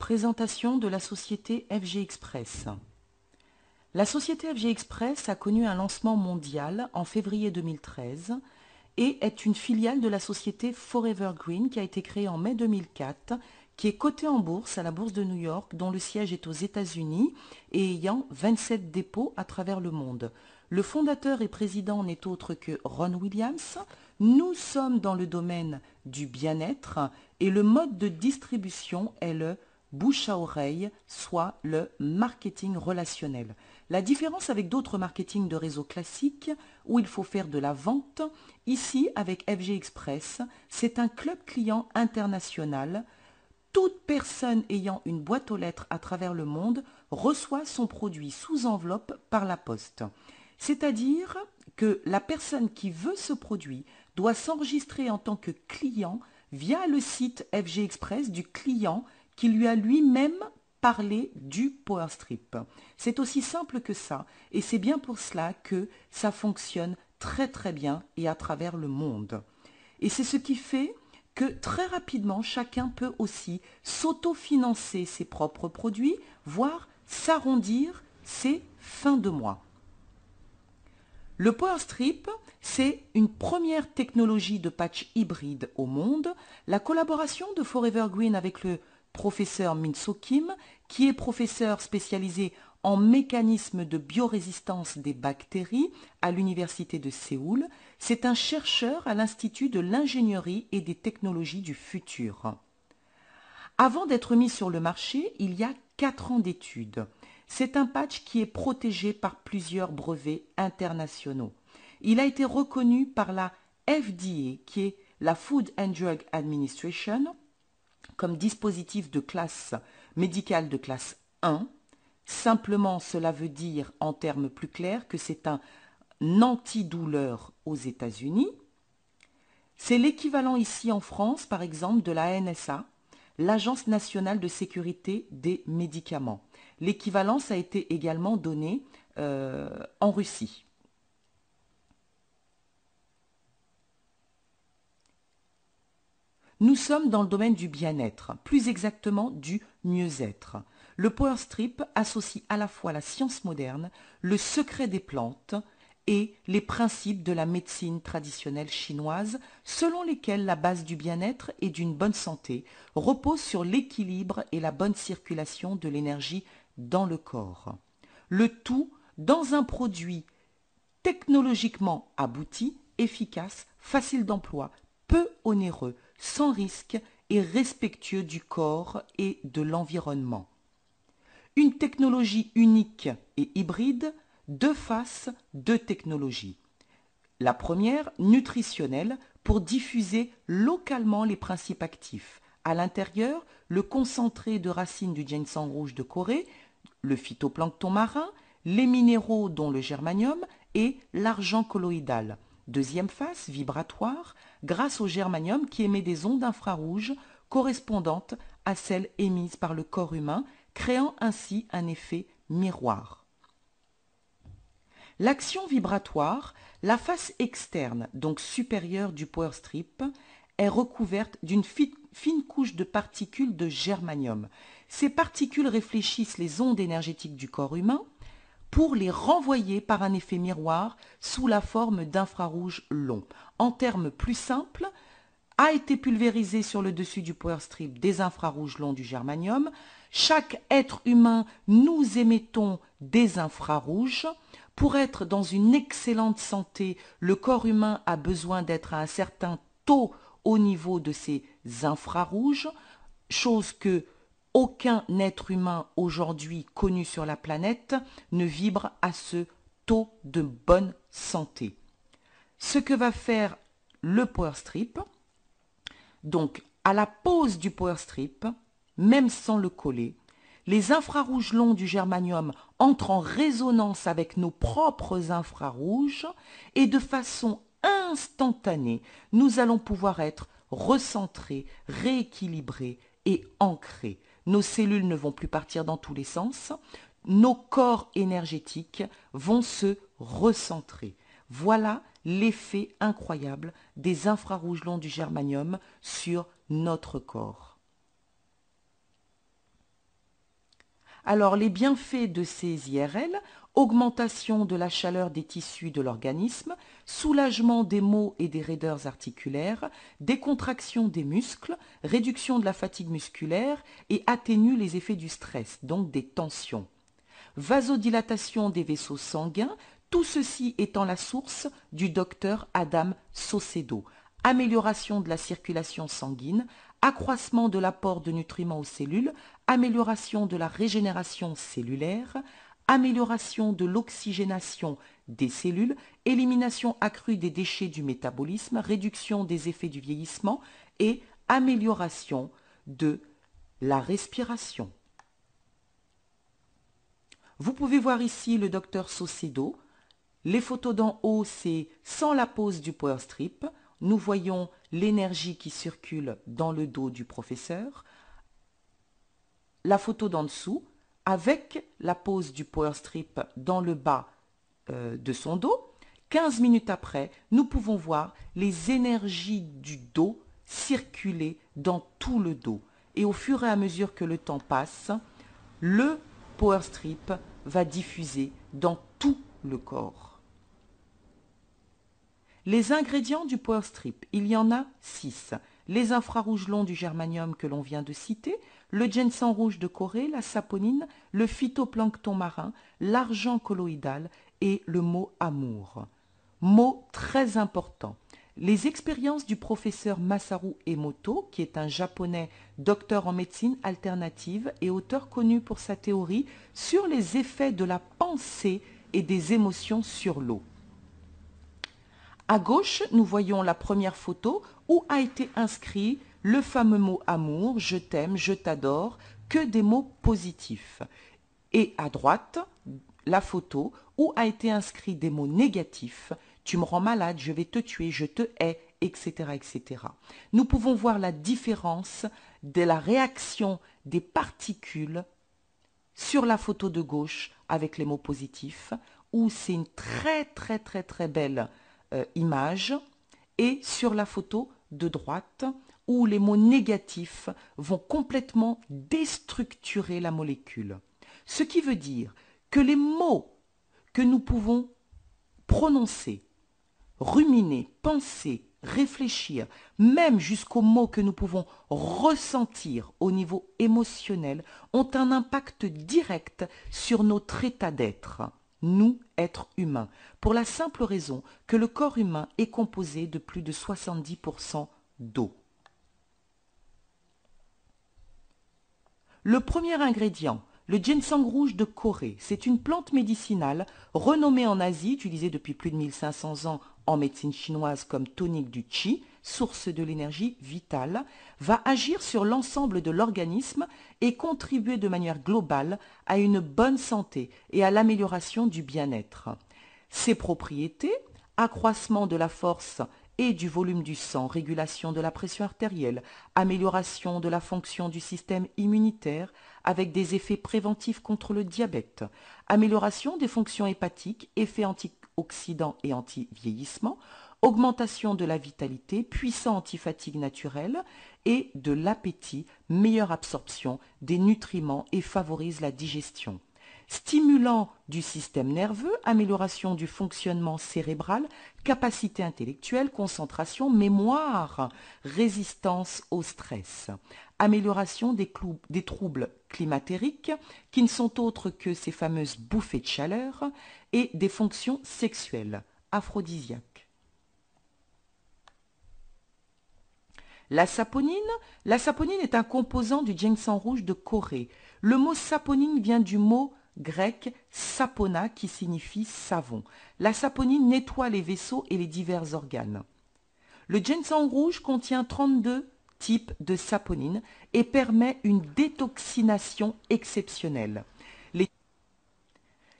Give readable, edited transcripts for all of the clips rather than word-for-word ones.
Présentation de la société FG Express. La société FG Express a connu un lancement mondial en février 2013 et est une filiale de la société Forever Green qui a été créée en mai 2004, qui est cotée en bourse à la bourse de New York, dont le siège est aux États-Unis et ayant 27 dépôts à travers le monde. Le fondateur et président n'est autre que Ron Williams. Nous sommes dans le domaine du bien-être et le mode de distribution est le bouche à oreille, soit le marketing relationnel. La différence avec d'autres marketing de réseau classiques où il faut faire de la vente, ici avec FG Express, c'est un club client international. Toute personne ayant une boîte aux lettres à travers le monde reçoit son produit sous enveloppe par la poste. C'est-à-dire que la personne qui veut ce produit doit s'enregistrer en tant que client via le site FG Express du client qui lui a lui-même parlé du PowerStrip. C'est aussi simple que ça et c'est bien pour cela que ça fonctionne très très bien et à travers le monde. Et c'est ce qui fait que très rapidement, chacun peut aussi s'autofinancer ses propres produits, voire s'arrondir ses fins de mois. Le PowerStrip, c'est une première technologie de patch hybride au monde. La collaboration de Forever Green avec le professeur Min-Soo Kim, qui est professeur spécialisé en mécanismes de biorésistance des bactéries à l'université de Séoul, c'est un chercheur à l'Institut de l'ingénierie et des technologies du futur. Avant d'être mis sur le marché, il y a 4 ans d'études. C'est un patch qui est protégé par plusieurs brevets internationaux. Il a été reconnu par la FDA, qui est la Food and Drug Administration, comme dispositif de classe médicale de classe 1. Simplement, cela veut dire, en termes plus clairs, que c'est un antidouleur aux États-Unis. C'est l'équivalent ici en France, par exemple, de la NSA, l'Agence nationale de sécurité des médicaments. L'équivalence a été également donnée en Russie. Nous sommes dans le domaine du bien-être, plus exactement du mieux-être. Le PowerStrip associe à la fois la science moderne, le secret des plantes et les principes de la médecine traditionnelle chinoise, selon lesquels la base du bien-être et d'une bonne santé repose sur l'équilibre et la bonne circulation de l'énergie dans le corps. Le tout dans un produit technologiquement abouti, efficace, facile d'emploi, peu onéreux, sans risque et respectueux du corps et de l'environnement. Une technologie unique et hybride, deux faces, deux technologies. La première, nutritionnelle, pour diffuser localement les principes actifs. À l'intérieur, le concentré de racines du ginseng rouge de Corée, le phytoplancton marin, les minéraux dont le germanium et l'argent colloïdal. Deuxième face, vibratoire, grâce au germanium qui émet des ondes infrarouges correspondantes à celles émises par le corps humain, créant ainsi un effet miroir. L'action vibratoire, la face externe, donc supérieure du PowerStrip, est recouverte d'une fine couche de particules de germanium. Ces particules réfléchissent les ondes énergétiques du corps humain pour les renvoyer par un effet miroir sous la forme d'infrarouges longs. En termes plus simples, a été pulvérisé sur le dessus du PowerStrip des infrarouges longs du germanium. Chaque être humain, nous émettons des infrarouges. Pour être dans une excellente santé, le corps humain a besoin d'être à un certain taux au niveau de ces infrarouges, chose que aucun être humain aujourd'hui connu sur la planète ne vibre à ce taux de bonne santé. Ce que va faire le PowerStrip, donc à la pose du PowerStrip, même sans le coller, les infrarouges longs du germanium entrent en résonance avec nos propres infrarouges et de façon instantanée, nous allons pouvoir être recentrés, rééquilibrés et ancrés. Nos cellules ne vont plus partir dans tous les sens, nos corps énergétiques vont se recentrer. Voilà l'effet incroyable des infrarouges longs du germanium sur notre corps. Alors, les bienfaits de ces IRL, augmentation de la chaleur des tissus de l'organisme, soulagement des maux et des raideurs articulaires, décontraction des muscles, réduction de la fatigue musculaire et atténue les effets du stress, donc des tensions. Vasodilatation des vaisseaux sanguins, tout ceci étant la source du docteur Adam Saucedo. Amélioration de la circulation sanguine, accroissement de l'apport de nutriments aux cellules, amélioration de la régénération cellulaire, amélioration de l'oxygénation des cellules, élimination accrue des déchets du métabolisme, réduction des effets du vieillissement et amélioration de la respiration. Vous pouvez voir ici le docteur Saucedo. Les photos d'en haut, c'est sans la pose du power strip. Nous voyons l'énergie qui circule dans le dos du professeur. La photo d'en dessous, avec la pose du power strip dans le bas de son dos. 15 minutes après, nous pouvons voir les énergies du dos circuler dans tout le dos. Et au fur et à mesure que le temps passe, le power strip va diffuser dans tout le corps. Les ingrédients du power strip, il y en a 6. Les infrarouges longs du germanium que l'on vient de citer, le ginseng rouge de Corée, la saponine, le phytoplancton marin, l'argent colloïdal et le mot amour. Mot très important. Les expériences du professeur Masaru Emoto, qui est un japonais docteur en médecine alternative et auteur connu pour sa théorie sur les effets de la pensée et des émotions sur l'eau. À gauche, nous voyons la première photo où a été inscrit le fameux mot amour, je t'aime, je t'adore, que des mots positifs. Et à droite, la photo où a été inscrit des mots négatifs, tu me rends malade, je vais te tuer, je te hais, etc., etc. Nous pouvons voir la différence de la réaction des particules sur la photo de gauche avec les mots positifs, où c'est une très belle image, et sur la photo de droite, où les mots négatifs vont complètement déstructurer la molécule. Ce qui veut dire que les mots que nous pouvons prononcer, ruminer, penser, réfléchir, même jusqu'aux mots que nous pouvons ressentir au niveau émotionnel, ont un impact direct sur notre état d'être, nous, êtres humains, pour la simple raison que le corps humain est composé de plus de 70% d'eau. Le premier ingrédient, le ginseng rouge de Corée, c'est une plante médicinale renommée en Asie, utilisée depuis plus de 1500 ans en médecine chinoise comme tonique du qi, source de l'énergie vitale, va agir sur l'ensemble de l'organisme et contribuer de manière globale à une bonne santé et à l'amélioration du bien-être. Ses propriétés, accroissement de la force et du volume du sang, régulation de la pression artérielle, amélioration de la fonction du système immunitaire avec des effets préventifs contre le diabète, amélioration des fonctions hépatiques, effets antioxydants et anti-vieillissement, augmentation de la vitalité, puissant antifatigue naturel et de l'appétit, meilleure absorption des nutriments et favorise la digestion. Stimulant du système nerveux, amélioration du fonctionnement cérébral, capacité intellectuelle, concentration, mémoire, résistance au stress. Amélioration des troubles climatériques qui ne sont autres que ces fameuses bouffées de chaleur et des fonctions sexuelles, aphrodisiaques. La saponine est un composant du ginseng rouge de Corée. Le mot saponine vient du mot grec sapona qui signifie savon. La saponine nettoie les vaisseaux et les divers organes. Le ginseng rouge contient 32 types de saponine et permet une détoxination exceptionnelle.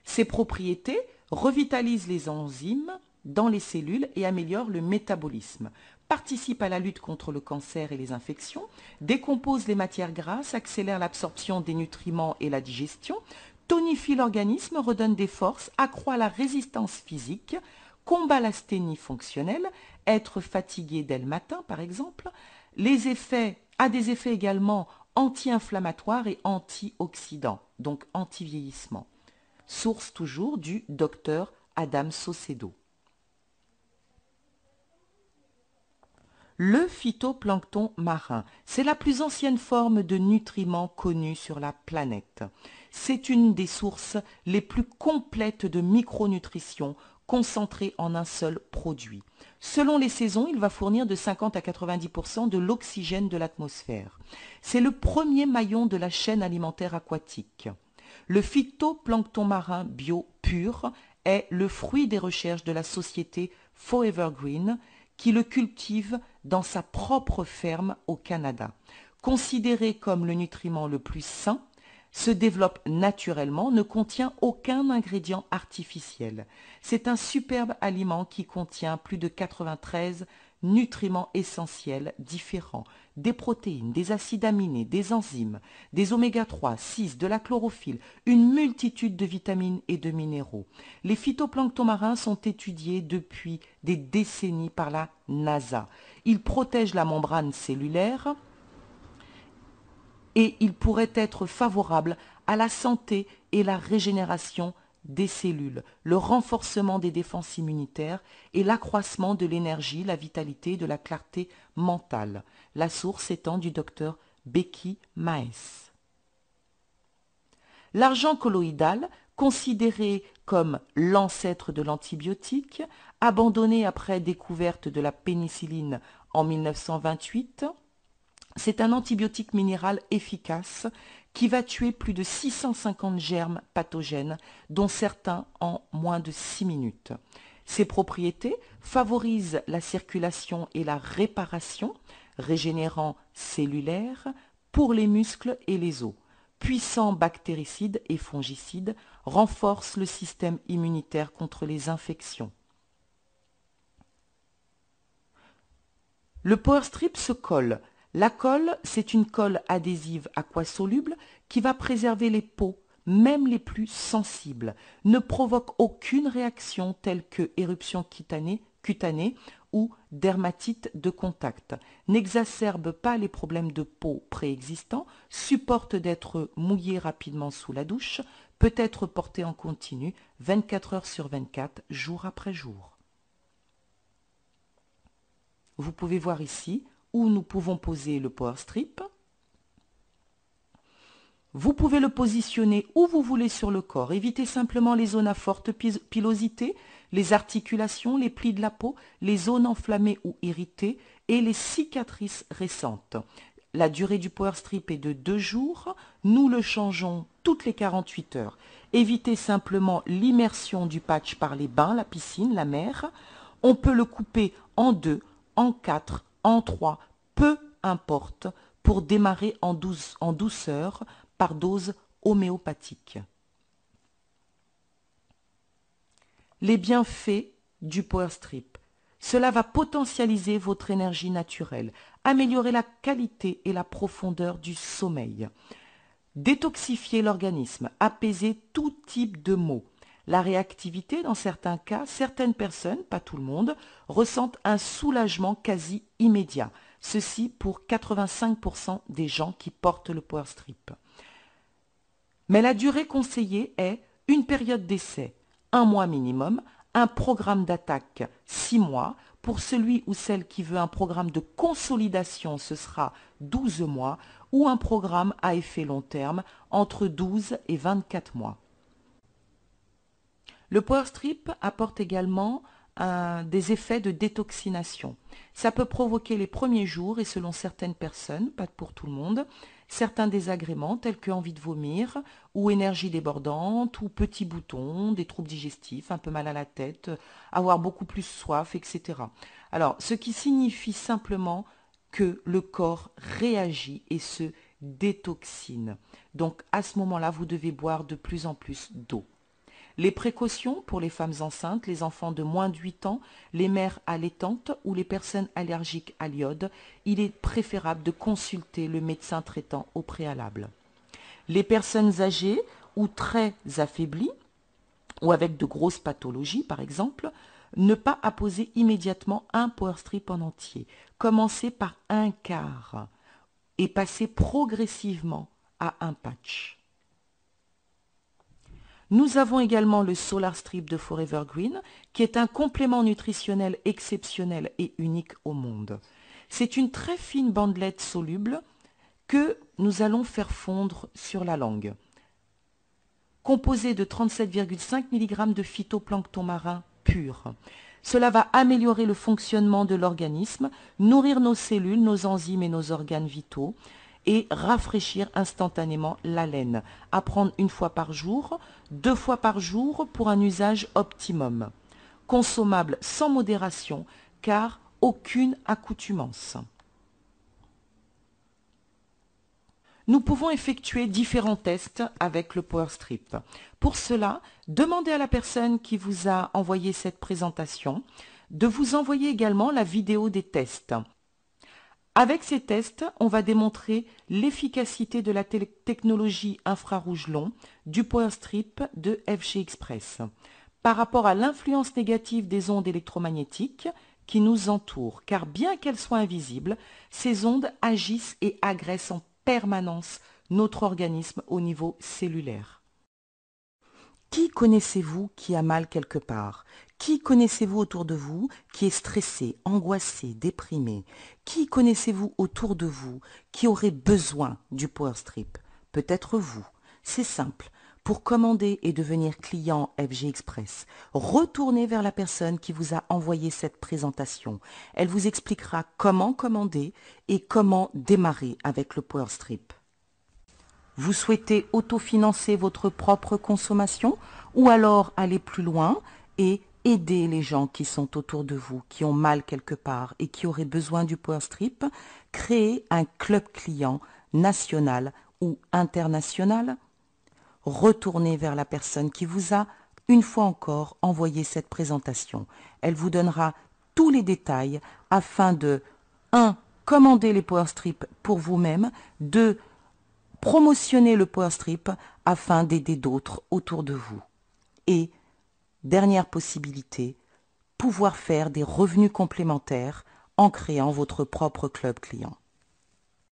Ses propriétés revitalisent les enzymes dans les cellules et améliorent le métabolisme, participe à la lutte contre le cancer et les infections, décompose les matières grasses, accélère l'absorption des nutriments et la digestion, tonifie l'organisme, redonne des forces, accroît la résistance physique, combat l'asthénie fonctionnelle, être fatigué dès le matin par exemple, a des effets également anti-inflammatoire et antioxydant, donc anti-vieillissement. Source toujours du docteur Adam Saucedo. Le phytoplancton marin, c'est la plus ancienne forme de nutriments connue sur la planète. C'est une des sources les plus complètes de micronutrition concentrées en un seul produit. Selon les saisons, il va fournir de 50 à 90% de l'oxygène de l'atmosphère. C'est le premier maillon de la chaîne alimentaire aquatique. Le phytoplancton marin bio pur est le fruit des recherches de la société Forever Green qui le cultive dans sa propre ferme au Canada. Considéré comme le nutriment le plus sain, se développe naturellement, ne contient aucun ingrédient artificiel. C'est un superbe aliment qui contient plus de 93 nutriments essentiels différents, des protéines, des acides aminés, des enzymes, des oméga 3, 6, de la chlorophylle, une multitude de vitamines et de minéraux. Les phytoplanctons marins sont étudiés depuis des décennies par la NASA. Ils protègent la membrane cellulaire et ils pourraient être favorables à la santé et la régénération des cellules, le renforcement des défenses immunitaires et l'accroissement de l'énergie, la vitalité et de la clarté mentale. La source étant du docteur Becky Maes. L'argent colloïdal, considéré comme l'ancêtre de l'antibiotique, abandonné après découverte de la pénicilline en 1928, c'est un antibiotique minéral efficace qui va tuer plus de 650 germes pathogènes, dont certains en moins de 6 minutes. Ses propriétés favorisent la circulation et la réparation, régénérant cellulaire pour les muscles et les os. Puissant bactéricide et fongicide, renforce le système immunitaire contre les infections. Le Power Strip se colle. La colle, c'est une colle adhésive aquasoluble qui va préserver les peaux, même les plus sensibles, ne provoque aucune réaction telle que éruption cutanée ou dermatite de contact, n'exacerbe pas les problèmes de peau préexistants, supporte d'être mouillé rapidement sous la douche, peut être porté en continu 24 heures sur 24, jour après jour. Vous pouvez voir ici où nous pouvons poser le Power Strip. Vous pouvez le positionner où vous voulez sur le corps. Évitez simplement les zones à forte pilosité, les articulations, les plis de la peau, les zones enflammées ou irritées et les cicatrices récentes. La durée du Power Strip est de 2 jours. Nous le changeons toutes les 48 heures. Évitez simplement l'immersion du patch par les bains, la piscine, la mer. On peut le couper en 2, en 4, en 3, peu importe, pour démarrer en douceur par dose homéopathique. Les bienfaits du Power Strip. Cela va potentialiser votre énergie naturelle, améliorer la qualité et la profondeur du sommeil, détoxifier l'organisme, apaiser tout type de maux. La réactivité, dans certains cas, certaines personnes, pas tout le monde, ressentent un soulagement quasi immédiat. Ceci pour 85% des gens qui portent le Power Strip. Mais la durée conseillée est une période d'essai, 1 mois minimum, un programme d'attaque 6 mois. Pour celui ou celle qui veut un programme de consolidation, ce sera 12 mois ou un programme à effet long terme entre 12 et 24 mois. Le Power Strip apporte également des effets de détoxination. Ça peut provoquer les premiers jours et selon certaines personnes, pas pour tout le monde, certains désagréments tels que envie de vomir ou énergie débordante ou petits boutons, des troubles digestifs, un peu mal à la tête, avoir beaucoup plus soif, etc. Alors, ce qui signifie simplement que le corps réagit et se détoxine. Donc, à ce moment-là, vous devez boire de plus en plus d'eau. Les précautions pour les femmes enceintes, les enfants de moins de 8 ans, les mères allaitantes ou les personnes allergiques à l'iode, il est préférable de consulter le médecin traitant au préalable. Les personnes âgées ou très affaiblies, ou avec de grosses pathologies par exemple, ne pas apposer immédiatement un Power Strip en entier. Commencez par un quart et passer progressivement à un patch. Nous avons également le Solar Strip de Forever Green, qui est un complément nutritionnel exceptionnel et unique au monde. C'est une très fine bandelette soluble que nous allons faire fondre sur la langue. Composée de 37,5 mg de phytoplancton marin pur. Cela va améliorer le fonctionnement de l'organisme, nourrir nos cellules, nos enzymes et nos organes vitaux et rafraîchir instantanément la laine. À prendre 1 fois par jour, 2 fois par jour pour un usage optimum. Consommable sans modération car aucune accoutumance. Nous pouvons effectuer différents tests avec le Power Strip. Pour cela, demandez à la personne qui vous a envoyé cette présentation de vous envoyer également la vidéo des tests. Avec ces tests, on va démontrer l'efficacité de la technologie infrarouge long du Power Strip de FG Express par rapport à l'influence négative des ondes électromagnétiques qui nous entourent, car bien qu'elles soient invisibles, ces ondes agissent et agressent en permanence notre organisme au niveau cellulaire. Qui connaissez-vous qui a mal quelque part? Qui connaissez-vous autour de vous qui est stressé, angoissé, déprimé? Qui connaissez-vous autour de vous qui aurait besoin du Power Strip? Peut-être vous. C'est simple. Pour commander et devenir client FG Express, retournez vers la personne qui vous a envoyé cette présentation. Elle vous expliquera comment commander et comment démarrer avec le Power Strip. Vous souhaitez autofinancer votre propre consommation ou alors aller plus loin et aider les gens qui sont autour de vous, qui ont mal quelque part et qui auraient besoin du Power Strip? Créer un club client national ou international? Retournez vers la personne qui vous a, une fois encore, envoyé cette présentation. Elle vous donnera tous les détails afin de 1. Commander les Power Strips pour vous-même, 2. Promotionner le Power Strip afin d'aider d'autres autour de vous. Et, dernière possibilité, pouvoir faire des revenus complémentaires en créant votre propre club client.